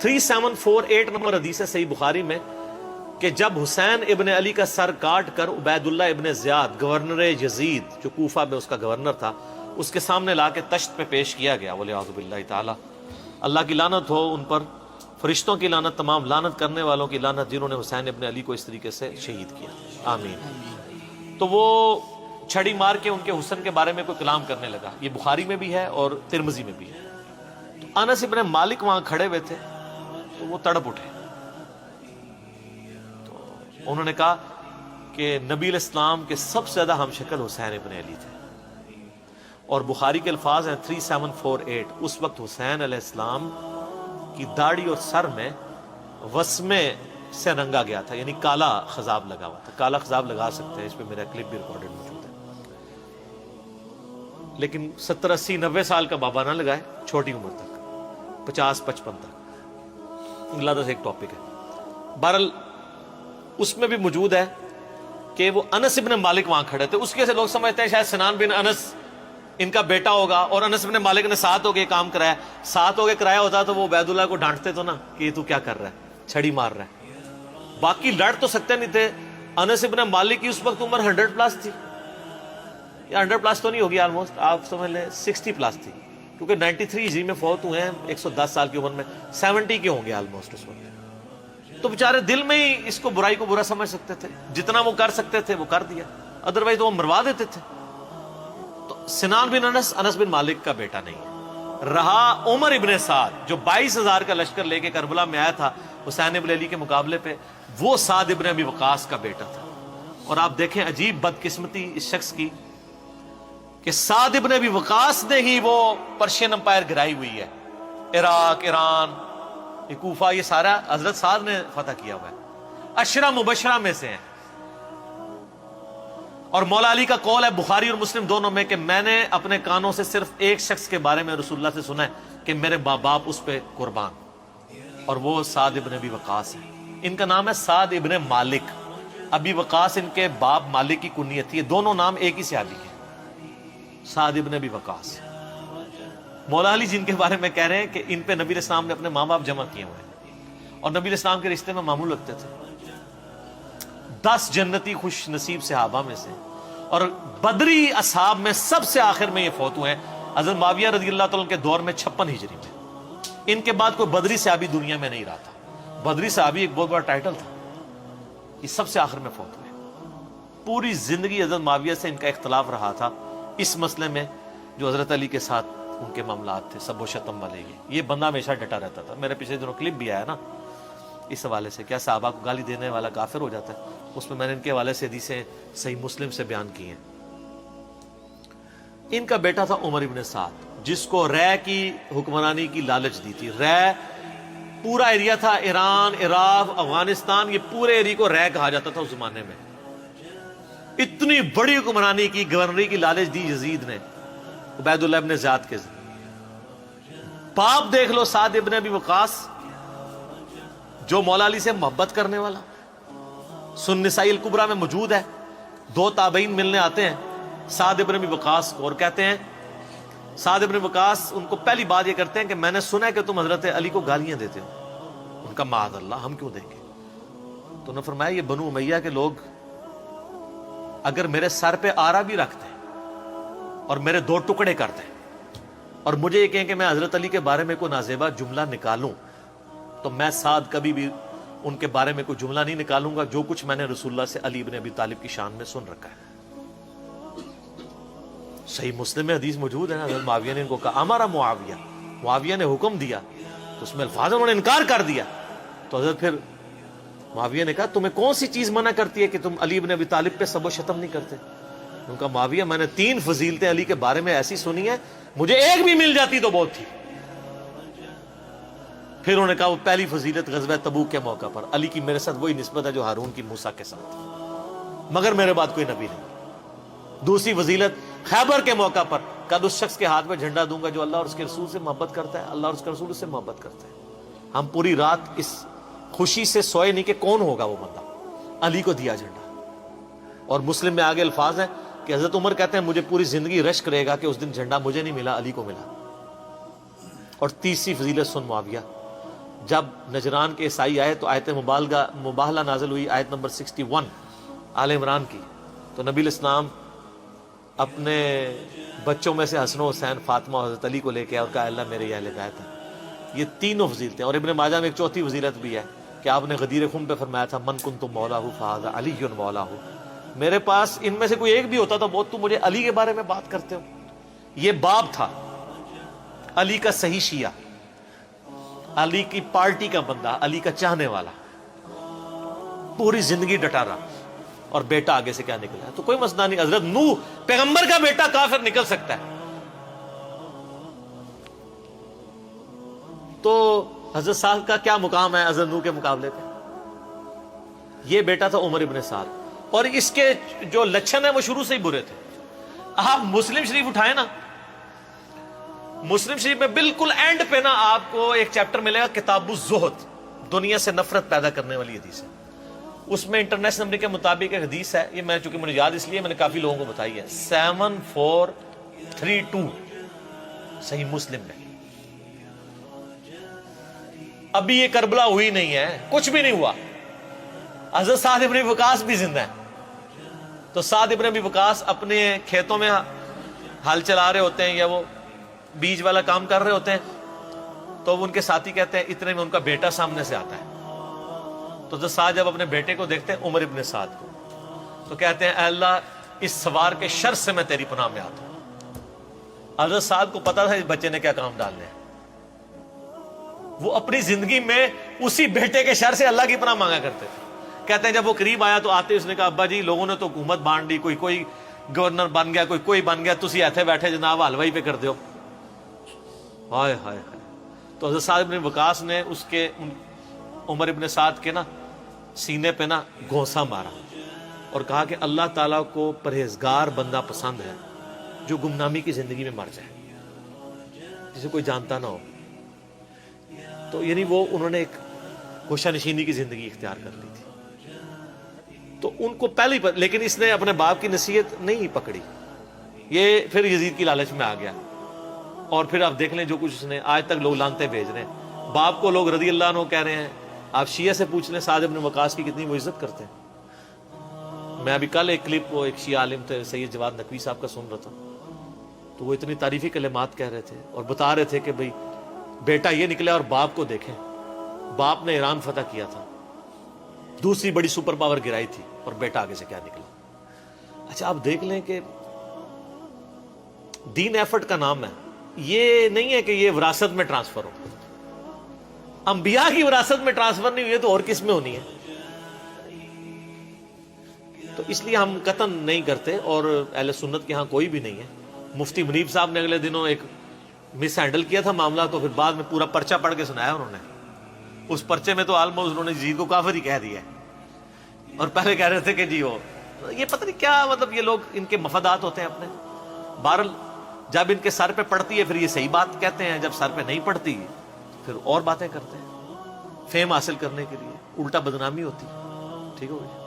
3748 number حدیث ہے صحیح بخاری میں کہ جب حسین ابن علی کا سر کاٹ کر عبید اللہ ابن زیاد گورنر یزید جو کوفہ میں اس کا گورنر تھا اس کے سامنے لا کے تشت پہ پیش کیا گیا، والعیاذ باللہ تعالی، اللہ کی لعنت ہو ان پر، فرشتوں کی لعنت، تمام لعنت کرنے والوں کی لعنت جنہوں نے حسین ابن علی کو اس طریقے سے شہید کیا، آمین۔ تو وہ چھڑی مار کے ان کے حسن کے بارے میں کوئی کلام کرنے لگا، یہ بخاری میں بھی ہے اور ترمذی میں بھی ہے۔ تو انس ابن مالک وہاں کھڑے ہوئے تھے تو وہ تڑپ اٹھے، تو انہوں نے کہا کہ نبی علیہ السلام کے سب سے زیادہ ہم شکل حسین ابن علی تھے، اور بخاری کے الفاظ ہیں 3748، اس وقت حسین علیہ السلام کی داڑھی اور سر میں وسمے سے رنگا گیا تھا، یعنی کالا خضاب لگا ہوا تھا۔ کالا خضاب لگا سکتے ہیں، اس پہ میرا کلپ بھی ریکارڈڈ موجود ہے، لیکن 70 80 90 سال کا بابا نہ لگائے، چھوٹی عمر تک 50 55 تک، اللہ سے ایک ٹاپک ہے۔ بہرحال اس میں بھی موجود ہے کہ وہ انس ابن مالک وہاں کھڑے تھے، اس کے سے لوگ سمجھتے ہیں شاید سنان بن انس ان کا بیٹا ہوگا، اور انس بن مالک نے ساتھ ہو کے کام کرایا، ساتھ ہو کے کرایا ہوتا تو وہ عبید اللہ کو ڈانٹتے تو نا کہ تو کیا کر رہا ہے، چھڑی مار رہا ہے۔ باقی لڑ تو سکتے نہیں تھے۔ انس بن مالک کی اس وقت عمر 100+ تھی، یا 100+ تو نہیں ہوگی، آلموسٹ آپ سمجھ لیں 60+ تھی، کیونکہ 93 ہجری میں فوت ہوئے ہیں 110 سال کی عمر میں، 70 کے ہوں گے آلموسٹ اس وقت۔ تو بیچارے دل میں ہی اس کو برائی کو برا سمجھ سکتے تھے، جتنا وہ کر سکتے تھے وہ کر دیا، ادروائز تو وہ مروا دیتے تھے۔ تو سنان بن انس بن مالک کا بیٹا نہیں ہے۔ رہا عمر ابن سعد جو 22,000 کا لشکر لے کے کربلا میں آیا تھا حسین ابن علی کے مقابلے پہ، وہ سعد ابن ابی وقاص کا بیٹا تھا۔ اور آپ دیکھیں عجیب بدقسمتی اس شخص کی کہ سعد ابن ابی وقاص نے ہی وہ پرشین امپائر گرائی ہوئی ہے، عراق، ایران، یہ کوفہ، یہ سارا حضرت سعد نے فتح کیا ہوا ہے، 10 مبشرہ میں سے ہیں۔ اور مولا علی کا قول ہے بخاری اور مسلم دونوں میں کہ میں نے اپنے کانوں سے صرف ایک شخص کے بارے میں رسول اللہ سے سنا ہے کہ میرے ماں باپ اس پہ قربان، اور وہ سعد ابن ابی وقاص ہے۔ ان کا نام ہے سعد ابن مالک، ابی وقاص ان کے باپ مالک کی کنیت تھی، یہ دونوں نام ایک ہی صحابی کے، سعد ابن ابی وقاص۔ مولا علی جن کے بارے میں کہہ رہے ہیں کہ ان پہ نبی علیہ السلام نے اپنے ماں باپ جمع کیے ہوئے ہیں، اور نبی علیہ السلام کے رشتے میں معمول رکھتے تھے۔ 10 جنتی خوش نصیب صحابہ میں سے، اور بدری اصحاب میں سب سے آخر میں یہ فوت ہوئے ہیں حضرت معاویہ رضی اللہ تعالیٰ کے دور میں 56 ہجری میں۔ ان کے بعد کوئی بدری صحابی دنیا میں نہیں رہا تھا، بدری صحابی ایک بہت بڑا ٹائٹل تھا، یہ سب سے آخر میں فوت ہوئے۔ پوری زندگی حضرت معاویہ سے ان کا اختلاف رہا تھا اس مسئلے میں جو حضرت علی کے ساتھ ان کے معاملات تھے، سب و شتم والے، یہ بندہ ہمیشہ ڈٹا رہتا تھا۔ میرے پچھلے دنوں کلپ بھی آیا نا اس حوالے سے، کیا صحابہ کو گالی دینے والا کافر ہو جاتا ہے، اس میں نے ان کے حوالے سے حدیثیں صحیح مسلم سے بیان کی ہیں۔ ان کا بیٹا تھا عمر ابن سعد، جس کو رے کی حکمرانی کی لالچ دی تھی۔ رے پورا ایریا تھا، ایران، عراق، افغانستان، یہ پورے ایریا کو رے کہا جاتا تھا اس زمانے میں۔ اتنی بڑی حکمرانی کی، گورنری کی لالچ دی یزید نے عبید اللہ ابن زیاد کے ذریعے۔ باپ دیکھ لو سعد ابن ابی وقاص، جو مولا علی سے محبت کرنے والا، سن نسائی الکبریٰ میں موجود ہے، 2 تابعین ملنے آتے ہیں سعد ابن ابی وقاص کو، اور کہتے ہیں، سعد ابن وقاص ان کو پہلی بات یہ کرتے ہیں کہ میں نے سنا ہے کہ تم حضرت علی کو گالیاں دیتے ہو۔ ان کا معاذ اللہ، ہم کیوں دیں گے؟ تو انہوں نے فرمایا یہ بنو امیہ کے لوگ اگر میرے سر پہ آرا بھی رکھتے ہیں اور میرے 2 ٹکڑے کرتے ہیں اور مجھے یہ کہیں کہ میں حضرت علی کے بارے میں کوئی نازیبا جملہ نکالوں، تو میں سعد کبھی بھی ان کے بارے میں کوئی جملہ نہیں نکالوں گا جو کچھ میں نے رسول اللہ سے علی ابن ابی طالب کی شان میں سن رکھا ہے۔ صحیح مسلم میں حدیث موجود ہے نا، حضرت معاویہ نے ان کو کہا ہمارا معاویہ، معاویہ نے حکم دیا، تو اس میں الفاظ انہوں نے انکار کر دیا، تو حضرت پھر معاویہ نے کہا تمہیں کون سی چیز منع کرتی ہے کہ تم علی ابن ابی طالب پہ سب و شتم نہیں کرتے؟ ان کا معاویہ میں نے 3 فضیلتیں علی کے بارے میں ایسی سنی ہیں، مجھے ایک بھی مل جاتی تو بہت تھی۔ پھر انہوں نے کہا وہ پہلی فضیلت غزوہ تبوک کے موقع پر علی کی میرے ساتھ وہی نسبت ہے جو ہارون کی موسیٰ کے ساتھ، مگر میرے بعد کوئی نبی نہیں۔ دوسری فضیلت خیبر کے موقع پر کل اس شخص کے ہاتھ میں جھنڈا دوں گا جو اللہ اور اس کے رسول سے محبت کرتا ہے، اللہ اور اس کے رسول سے محبت کرتا ہے۔ ہم پوری رات اس خوشی سے سوئے نہیں کہ کون ہوگا وہ بندہ، علی کو دیا جھنڈا۔ اور مسلم میں آگے الفاظ ہیں کہ حضرت عمر کہتے ہیں مجھے پوری زندگی رشک رہے گا کہ اس دن جھنڈا مجھے نہیں ملا، علی کو ملا۔ اور تیسری فضیلت سن معاویہ، جب نجران کے عیسائی آئے تو آیت مباہلہ نازل ہوئی، آیت نمبر 61 آل عمران کی. تو نبی علیہ السلام اپنے بچوں میں سے حسن و حسین، فاطمہ اور حضرت علی کو لے کے اور کہا اللہ میرے یہ اہل بیت ہیں. یہ تینوں فضیلتیں. اور ابن ماجہ میں ایک چوتھی فضیلت بھی ہے کہ آپ نے غدیر خم پہ فرمایا تھا من کنت مولاہ فہذا علی مولاہ. میرے پاس ان میں سے کوئی ایک بھی ہوتا تو بہت تم مجھے علی کے بارے میں بات کرتے ہو. یہ باب تھا علی کا صحیح شیعہ، علی کی پارٹی کا بندہ، علی کا چاہنے والا، پوری زندگی ڈٹا رہا. اور بیٹا آگے سے کیا نکلا ہے تو کوئی مسئلہ نہیں. حضرت نوح پیغمبر کا بیٹا کافر نکل سکتا ہے. تو حضرت سعد کا کیا مقام ہے حضرت نوح کے مقابلے پہ؟ یہ بیٹا تھا عمر ابن سعد، اور اس کے جو لچھن ہیں وہ شروع سے ہی برے تھے. آپ مسلم شریف اٹھائیں نا، مسلم شریف میں بالکل اینڈ پہ نا آپ کو ایک چیپٹر ملے گا کتاب الزہد، دنیا سے نفرت پیدا کرنے والی حدیث ہے. اس میں انٹرنیشنل نمبر کے مطابق ایک حدیث ہے، یہ میں چونکہ مجھے یاد اس لیے میں نے کافی لوگوں کو بتائی ہے، 7432 صحیح مسلم میں. ابھی یہ کربلا ہوئی نہیں ہے، کچھ بھی نہیں ہوا. حضرت سعد ابن وقاص بھی زندہ ہے. تو سعد ابن ابی وقاص اپنے کھیتوں میں ہل چلا رہے ہوتے ہیں یا وہ بیج والا کام کر رہے ہوتے ہیں، تو ان کے ساتھی کہتے ہیں اتنے میں ان کا بیٹا سامنے سے آتا ہے. تو حضرت سعد جب اپنے بیٹے کو دیکھتے ہیں عمر ابن سعد کو، تو کہتے ہیں اے اللہ اس سوار کے شر سے میں تیری پناہ میں آتا ہوں. حضرت سعد کو پتا تھا اس بچے نے کیا کام ڈالنے ہیں. وہ اپنی زندگی میں اسی بیٹے کے شر سے اللہ کی پناہ مانگا کرتے تھے. کہتے ہیں جب وہ قریب آیا تو آتے اس نے کہا ابا جی لوگوں نے تو حکومت بانٹ دی، کوئی گورنر بن گیا، کوئی بن گیا، تسی ایتھے بیٹھے جناب حلوائی پہ کر دیو. ہائے ہائے ہائے. تو حضرت سعد ابن وقاص نے اس کے عمر ابن سعد کے نا سینے پہ نا گھونسا مارا اور کہا کہ اللہ تعالیٰ کو پرہیزگار بندہ پسند ہے جو گمنامی کی زندگی میں مر جائے، جسے کوئی جانتا نہ ہو. تو یعنی وہ انہوں نے ایک گوشہ نشینی کی زندگی اختیار کر لی تھی. تو ان کو پہلے ہی لیکن اس نے اپنے باپ کی نصیحت نہیں پکڑی. یہ پھر یزید کی لالچ میں آ گیا، اور پھر آپ دیکھ لیں جو کچھ اس نے آج تک لوگ لانتے بھیج رہے ہیں. باپ کو لوگ رضی اللہ عنہ کہہ رہے ہیں. آپ شیعہ سے پوچھ لیں سعد ابن وقاص کی کتنی وہ عزت کرتے ہیں. میں ابھی کل ایک کلپ وہ ایک شیعہ عالم تھے سید جواد نقوی صاحب کا سن رہا تھا، تو وہ اتنی تعریفی کلمات کہہ رہے تھے اور بتا رہے تھے کہ بھئی بیٹا یہ نکلا اور باپ کو دیکھیں، باپ نے ایران فتح کیا تھا، دوسری بڑی سپر پاور گرائی تھی، اور بیٹا آگے سے کیا نکلا. اچھا آپ دیکھ لیں کہ دین ایفرٹ کا نام ہے. یہ نہیں ہے کہ یہ وراثت میں ٹرانسفر ہو. انبیاء کی وراثت میں ٹرانسفر نہیں ہوئی ہے تو اور کس میں ہونی ہے؟ تو اس لیے ہم قطعاً نہیں کرتے، اور اہل سنت کے ہاں کوئی بھی نہیں ہے. مفتی منیب صاحب نے اگلے دنوں ایک مس ہینڈل کیا تھا معاملہ، تو پھر بعد میں پورا پرچہ پڑھ کے سنایا انہوں نے. اس پرچے میں تو آلموسٹ انہوں نے یزید کو کافر ہی کہہ دیا ہے، اور پہلے کہہ رہے تھے کہ جی وہ یہ پتہ نہیں کیا، مطلب یہ لوگ ان کے مفادات ہوتے ہیں اپنے. بہرحال جب ان کے سر پہ پڑتی ہے پھر یہ صحیح بات کہتے ہیں، جب سر پہ نہیں پڑتی پھر اور باتیں کرتے ہیں فیم حاصل کرنے کے لیے. الٹا بدنامی ہوتی ہے. ٹھیک ہو گئی.